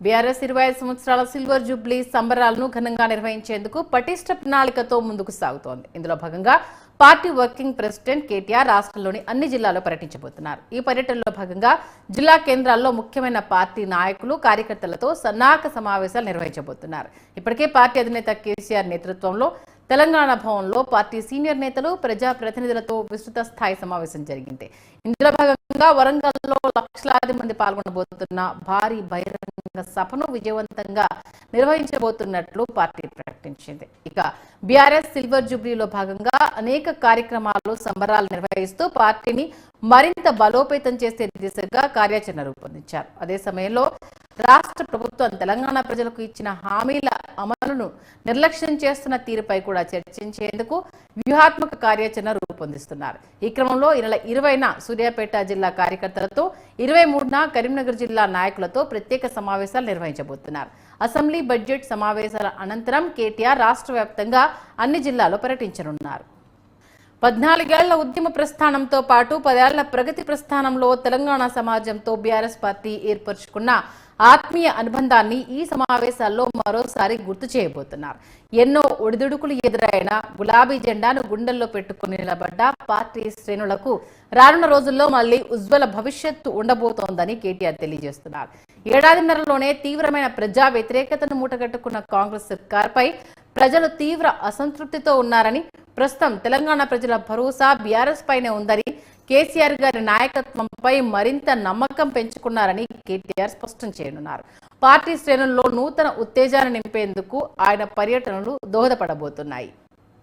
BRS 25 సంవత్సరాల silver Jubilee సంబరాలను ఘనంగా నిర్వహించేందుకు పటిష్ట ప్రణాళికతో ముందుకు సాగుతోంది. ఇందులో భాగంగా పార్టీ వర్కింగ్ ప్రెసిడెంట్ కేటీఆర్ రాష్ట్రంలోని అన్ని జిల్లాల్లో పర్యటించబోతున్నారు. ఈ పర్యటనలో భాగంగా జిల్లా కేంద్రాల్లో ముఖ్యమైన పార్టీ నాయకులు, కార్యకర్తలతో సన్నాహక సమావేశాలు నిర్వహించబోతున్నారు. ఇప్పటికే పార్టీ అధినేత కేసీఆర్ నేతృత్వంలో తెలంగాణ భవన్లో పార్టీ సీనియర్ నేతలు, ప్రజాప్రతినిధులతో విస్తృత స్థాయి సమావేశం జరిగింది. ఇందులో భాగంగా వరంగల్లో లక్షలాది మంది పాల్గొనబోతున్న భారీ బహిరంగ సభను విజయవంతంగా నిర్వహించబోతున్నట్లు పార్టీ ప్రకటించింది. ఇక బీఆర్ఎస్ సిల్వర్ జూబ్లీలో భాగంగా అనేక కార్యక్రమాలు, సంబరాలు నిర్వహిస్తూ పార్టీని మరింత బలోపేతం చేసే దిశగా కార్యాచరణ రూపొందించారు. అదే సమయంలో రాష్ట్ర ప్రభుత్వం తెలంగాణ ప్రజలకు ఇచ్చిన హామీల అమలును నిర్లక్ష్యం చేస్తున్న తీరుపై కూడా చర్చించేందుకు వ్యూహాత్మక కార్యాచరణ రూపొందిస్తున్నారు. ఈ క్రమంలో ఈ నెల 20న సూర్యాపేట జిల్లా కార్యకర్తలతో, 23న కరీంనగర్ జిల్లా నాయకులతో ప్రత్యేక సమావేశాలు నిర్వహించబోతున్నారు. అసెంబ్లీ బడ్జెట్ సమావేశాల అనంతరం కేటీఆర్ రాష్ట్ర వ్యాప్తంగా అన్ని జిల్లాల్లో పర్యటించనున్నారు. 14 ఏళ్ల ఉద్యమ ప్రస్థానంతో పాటు 10 ఏళ్ల ప్రగతి ప్రస్థానంలో తెలంగాణ సమాజంతో బీఆర్ఎస్ పార్టీ ఏర్పరచుకున్న ఆత్మీయ అనుబంధాన్ని ఈ సమావేశాల్లో మరోసారి గుర్తు చేయబోతున్నారు. ఎన్నో ఒడిదుడుకులు ఎదురైన గులాబీ జెండాను గుండెల్లో పెట్టుకుని నిలబడ్డ పార్టీ శ్రేణులకు రానున్న రోజుల్లో మళ్లీ ఉజ్వల భవిష్యత్తు ఉండబోతోందని కేటీఆర్ తెలియజేస్తున్నారు. ఏడాదిన్నరలోనే తీవ్రమైన ప్రజా వ్యతిరేకతను మూటగట్టుకున్న కాంగ్రెస్ సర్కార్పై ప్రజలు తీవ్ర అసంతృప్తితో ఉన్నారని, ప్రస్తుతం తెలంగాణ ప్రజల భరోసా బీఆర్ఎస్ పైనే ఉందని, కేసీఆర్ గారి నాయకత్వంపై మరింత నమ్మకం పెంచుకున్నారని కేటీఆర్ స్పష్టం చేయనున్నారు. పార్టీ శ్రేణుల్లో నూతన ఉత్తేజాన్ని నింపేందుకు ఆయన పర్యటనలు దోహదపడబోతున్నాయి.